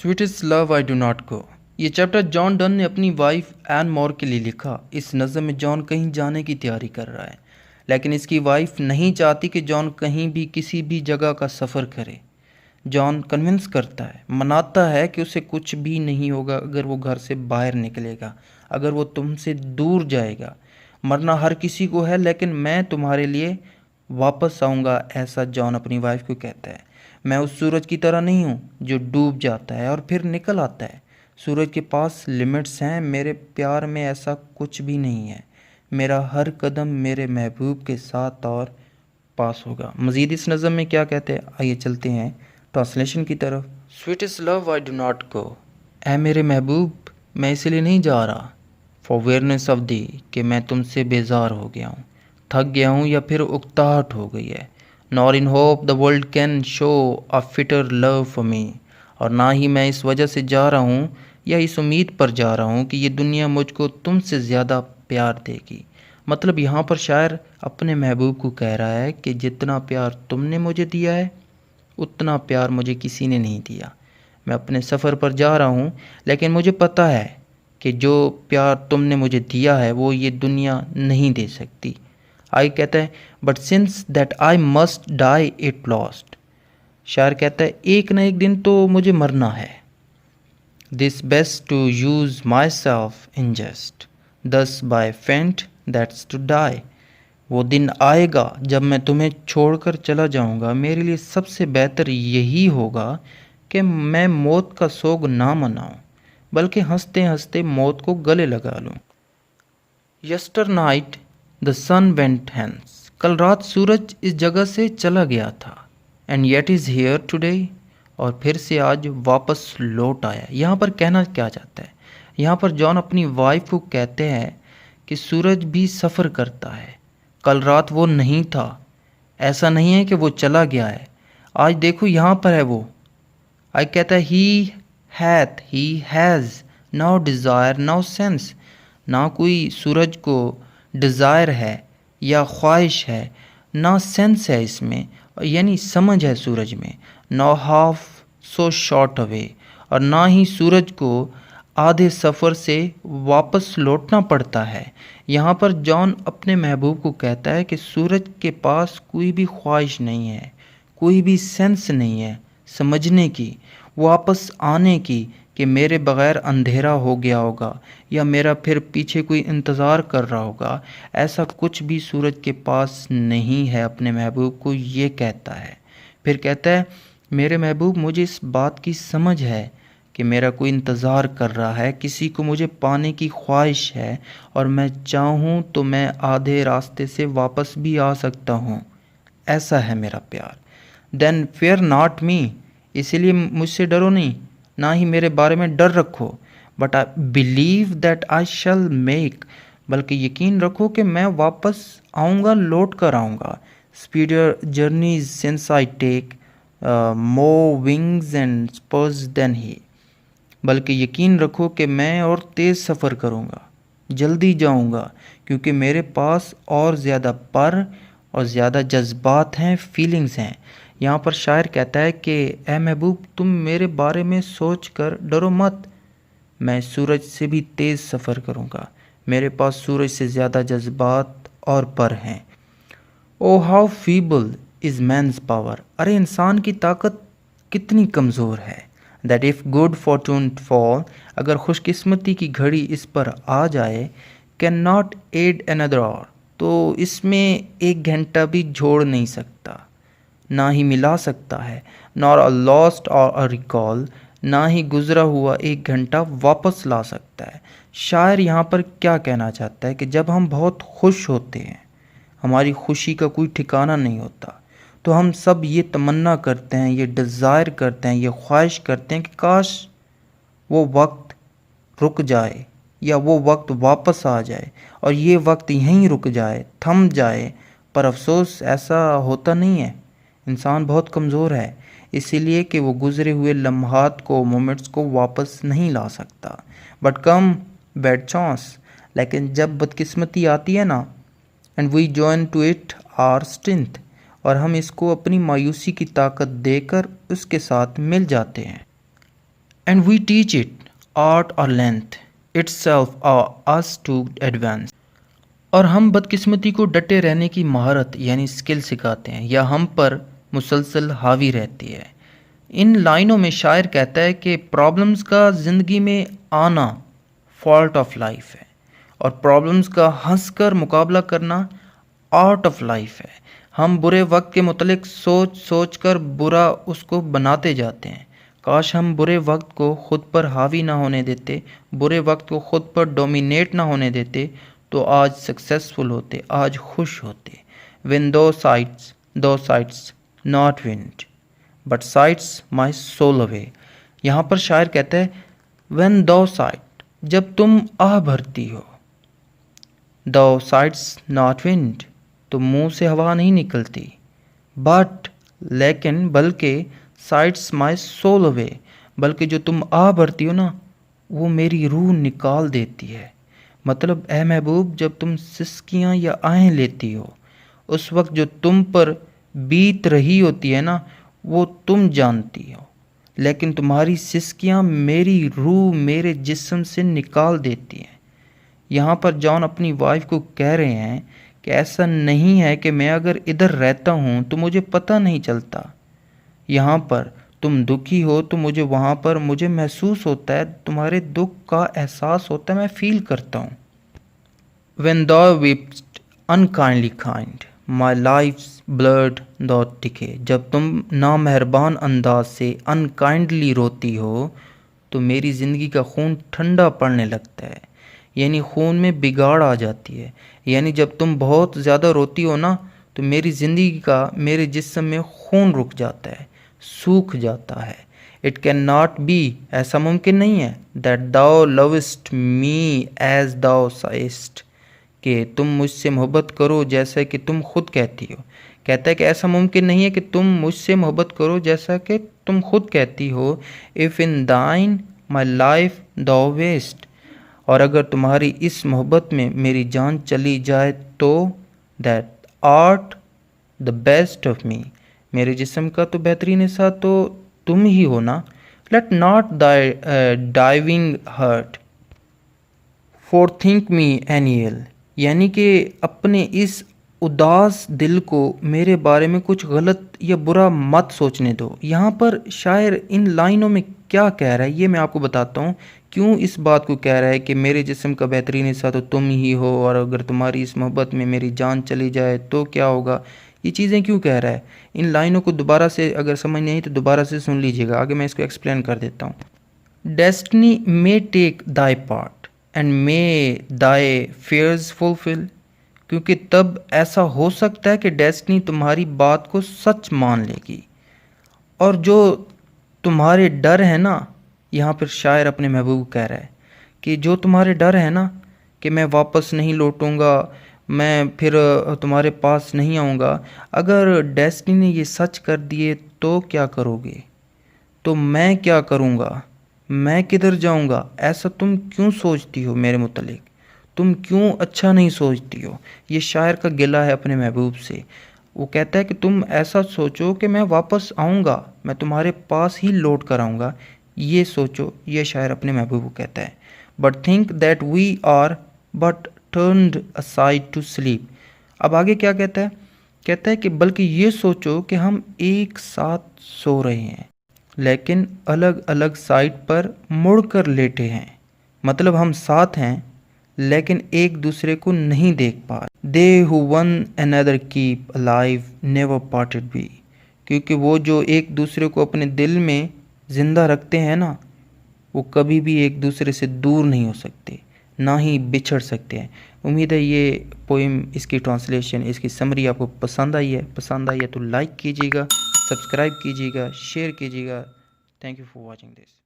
Sweetest love I do not गो। ये chapter John Donne ने अपनी वाइफ एन मोर के लिए लिखा। इस नज़म में जॉन कहीं जाने की तैयारी कर रहा है, लेकिन इसकी वाइफ नहीं चाहती कि जॉन कहीं भी किसी भी जगह का सफ़र करे। जॉन कन्विंस करता है, मनाता है कि उसे कुछ भी नहीं होगा अगर वो घर से बाहर निकलेगा, अगर वो तुमसे दूर जाएगा। मरना हर किसी को है, लेकिन मैं तुम्हारे लिए वापस आऊँगा, ऐसा जॉन अपनी वाइफ को कहता है। मैं उस सूरज की तरह नहीं हूँ जो डूब जाता है और फिर निकल आता है। सूरज के पास लिमिट्स हैं, मेरे प्यार में ऐसा कुछ भी नहीं है। मेरा हर कदम मेरे महबूब के साथ और पास होगा। मज़ीद इस नज़म में क्या कहते हैं, आइए चलते हैं ट्रांसलेशन की तरफ। Sweetest love I do not go. ऐ मेरे महबूब, मैं इसलिए नहीं जा रहा। फॉर वेयरनेस ऑफ दी, कि मैं तुमसे बेजार हो गया हूँ, थक गया हूँ या फिर उकताहट हो गई है। Nor in hope the world can show a fitter love for me, और ना ही मैं इस वजह से जा रहा हूँ या इस उम्मीद पर जा रहा हूँ कि ये दुनिया मुझको तुमसे ज़्यादा प्यार देगी। मतलब यहाँ पर शायर अपने महबूब को कह रहा है कि जितना प्यार तुमने मुझे दिया है उतना प्यार मुझे किसी ने नहीं दिया। मैं अपने सफ़र पर जा रहा हूँ, लेकिन मुझे पता है कि जो प्यार तुमने मुझे दिया है वो ये दुनिया नहीं दे सकती। आई कहता है, but since that I must die it lost. शायर कहता है, एक ना एक दिन तो मुझे मरना है। This best to use my self in just, thus by faint that's to die. वो दिन आएगा जब मैं तुम्हें छोड़कर चला जाऊंगा। मेरे लिए सबसे बेहतर यही होगा कि मैं मौत का सोग ना मनाऊं, बल्कि हंसते हंसते मौत को गले लगा लूं। Yesternight the sun went hence. कल रात सूरज इस जगह से चला गया था। And yet is here today, और फिर से आज वापस लौट आया। यहाँ पर कहना क्या चाहता है, यहाँ पर जॉन अपनी वाइफ को कहते हैं कि सूरज भी सफ़र करता है। कल रात वो नहीं था, ऐसा नहीं है कि वो चला गया है। आज देखो यहाँ पर है वो। आई कहता है, he has no desire no sense. ना कोई सूरज को डिज़ायर है या ख्वाहिश है, ना सेंस है इसमें, यानी समझ है सूरज में। No half so short away, और ना ही सूरज को आधे सफ़र से वापस लौटना पड़ता है। यहाँ पर जॉन अपने महबूब को कहता है कि सूरज के पास कोई भी ख्वाहिश नहीं है, कोई भी सेंस नहीं है समझने की, वापस आने की, कि मेरे बग़ैर अंधेरा हो गया होगा या मेरा फिर पीछे कोई इंतज़ार कर रहा होगा। ऐसा कुछ भी सूरज के पास नहीं है। अपने महबूब को ये कहता है। फिर कहता है, मेरे महबूब, मुझे इस बात की समझ है कि मेरा कोई इंतज़ार कर रहा है, किसी को मुझे पाने की ख्वाहिश है, और मैं चाहूँ तो मैं आधे रास्ते से वापस भी आ सकता हूँ। ऐसा है मेरा प्यार। देन फेयर नॉट मी, इसीलिए मुझसे डरो नहीं, ना ही मेरे बारे में डर रखो। But I believe that I shell make, बल्कि यकीन रखो कि मैं वापस आऊँगा, लौट कर आऊँगा। Speedier journeys since I take more wings and spurs than he, बल्कि यकीन रखो कि मैं और तेज़ सफ़र करूँगा, जल्दी जाऊँगा, क्योंकि मेरे पास और ज़्यादा पर और ज़्यादा जज्बात हैं, फीलिंग्स हैं। यहाँ पर शायर कहता है कि ए महबूब, तुम मेरे बारे में सोच कर डरो मत, मैं सूरज से भी तेज़ सफ़र करूँगा, मेरे पास सूरज से ज़्यादा जज्बात और पर हैं। O how feeble is man's power, अरे इंसान की ताकत कितनी कमज़ोर है। That if good fortune fall, अगर खुशकिस्मती की घड़ी इस पर आ जाए, cannot add another hour, तो इसमें एक घंटा भी जोड़ नहीं सकता, ना ही मिला सकता है। नॉर अ लॉस्ट और अ रिकॉल, ना ही गुजरा हुआ एक घंटा वापस ला सकता है। शायर यहाँ पर क्या कहना चाहता है कि जब हम बहुत खुश होते हैं, हमारी खुशी का कोई ठिकाना नहीं होता, तो हम सब ये तमन्ना करते हैं, ये डिज़ायर करते हैं, ये ख्वाहिश करते हैं कि काश वो वक्त रुक जाए या वो वक्त वापस आ जाए और ये वक्त यहीं रुक जाए, थम जाए। पर अफसोस ऐसा होता नहीं है। इंसान बहुत कमज़ोर है, इसीलिए कि वो गुज़रे हुए लम्हात को, मोमेंट्स को वापस नहीं ला सकता। बट कम बैड चांस, लेकिन जब बदकिस्मती आती है ना, and we join to it are strength, और हम इसको अपनी मायूसी की ताकत देकर उसके साथ मिल जाते हैं। and we teach it art or length itself or us to advance। और हम बदकिस्मती को डटे रहने की महारत यानी स्किल सिखाते हैं या हम पर मुसलसल हावी रहती है। इन लाइनों में शायर कहता है कि प्रॉब्लम्स का ज़िंदगी में आना फॉल्ट ऑफ लाइफ है और प्रॉब्लम्स का हंसकर मुकाबला करना आर्ट ऑफ लाइफ है। हम बुरे वक्त के मुतलिक सोच सोच कर बुरा उसको बनाते जाते हैं। काश हम बुरे वक्त को ख़ुद पर हावी ना होने देते, बुरे वक्त को ख़ुद पर डोमिनेट ना होने देते, तो आज सक्सेसफुल होते, आज खुश होते। When thou sigh'st not wind but sigh'st my soul away. यहाँ पर शायर कहता है व्हेन दो साइड, जब तुम आह भरती हो, दो साइड्स नॉट विंड, तो मुंह से हवा नहीं निकलती, बट लेकिन बल्कि साइड्स माई सोल अवे, बल्कि जो तुम आह भरती हो ना वो मेरी रूह निकाल देती है। मतलब ए महबूब, जब तुम सिसकियाँ या आहें लेती हो उस वक्त जो तुम पर बीत रही होती है ना वो तुम जानती हो, लेकिन तुम्हारी सिसकियाँ मेरी रूह मेरे जिस्म से निकाल देती हैं। यहाँ पर जॉन अपनी वाइफ को कह रहे हैं कि ऐसा नहीं है कि मैं अगर इधर रहता हूँ तो मुझे पता नहीं चलता। यहाँ पर तुम दुखी हो तो मुझे वहाँ पर मुझे महसूस होता है, तुम्हारे दुख का एहसास होता है, मैं फील करता हूँ। When thou weepst unkindly kind, my life's blood doth decay। जब तुम नामहरबान अंदाज से अनकाइंडली रोती हो तो मेरी ज़िंदगी का खून ठंडा पड़ने लगता है, यानी खून में बिगाड़ आ जाती है। यानी जब तुम बहुत ज़्यादा रोती हो ना तो मेरी ज़िंदगी का मेरे जिस्म में खून रुक जाता है, सूख जाता है। इट कैन नॉट बी, ऐसा मुमकिन नहीं है, दैट दाओ लविस्ट मी एज दाओ साइस्ट, कि तुम मुझसे मोहब्बत करो जैसा कि तुम खुद कहती हो। कहता है कि ऐसा मुमकिन नहीं है कि तुम मुझसे मोहब्बत करो जैसा कि तुम खुद कहती हो। इफ़ इन दाइन माई लाइफ दाओ वेस्ट, और अगर तुम्हारी इस मोहब्बत में मेरी जान चली जाए तो that art the best of me, मेरे जिस्म का तो बेहतरीन हिस्सा तो तुम ही हो ना। Let not divining heart forethink me any ill, यानी कि अपने इस उदास दिल को मेरे बारे में कुछ गलत या बुरा मत सोचने दो। यहाँ पर शायर इन लाइनों में क्या कह रहा है ये मैं आपको बताता हूँ। क्यों इस बात को कह रहा है कि मेरे जिस्म का बेहतरीन हिस्सा तो तुम ही हो और अगर तुम्हारी इस मोहब्बत में मेरी जान चली जाए तो क्या होगा, ये चीज़ें क्यों कह रहा है। इन लाइनों को दोबारा से अगर समझ नहीं आई तो दोबारा से सुन लीजिएगा, आगे मैं इसको एक्सप्लेन कर देता हूँ। Destiny may take thy part and may thy fears fulfil, क्योंकि तब ऐसा हो सकता है कि डेस्टिनी तुम्हारी बात को सच मान लेगी और जो तुम्हारे डर है ना, यहाँ पर शायर अपने महबूब कह रहा है कि जो तुम्हारे डर है ना कि मैं वापस नहीं लौटूंगा, मैं फिर तुम्हारे पास नहीं आऊँगा, अगर डेस्टिनी ने ये सच कर दिए तो क्या करोगे, तो मैं क्या करूँगा, मैं किधर जाऊँगा। ऐसा तुम क्यों सोचती हो मेरे मुतलिक, तुम क्यों अच्छा नहीं सोचती हो। ये शायर का गिला है अपने महबूब से। वो कहता है कि तुम ऐसा सोचो कि मैं वापस आऊँगा, मैं तुम्हारे पास ही लौट कर आऊँगा, ये सोचो। ये शायर अपने महबूब को कहता है। But think that we are but turned aside to sleep. अब आगे क्या कहता है, कहता है कि बल्कि ये सोचो कि हम एक साथ सो रहे हैं लेकिन अलग अलग साइड पर मुड़कर लेटे हैं। मतलब हम साथ हैं लेकिन एक दूसरे को नहीं देख पा। They who one another keep alive never parted be, क्योंकि वो जो एक दूसरे को अपने दिल में ज़िंदा रखते हैं ना, वो कभी भी एक दूसरे से दूर नहीं हो सकते, ना ही बिछड़ सकते हैं। उम्मीद है ये पोइम, इसकी ट्रांसलेशन, इसकी समरी आपको पसंद आई है। पसंद आई है तो लाइक कीजिएगा, सब्सक्राइब कीजिएगा, शेयर कीजिएगा। Thank you for watching this.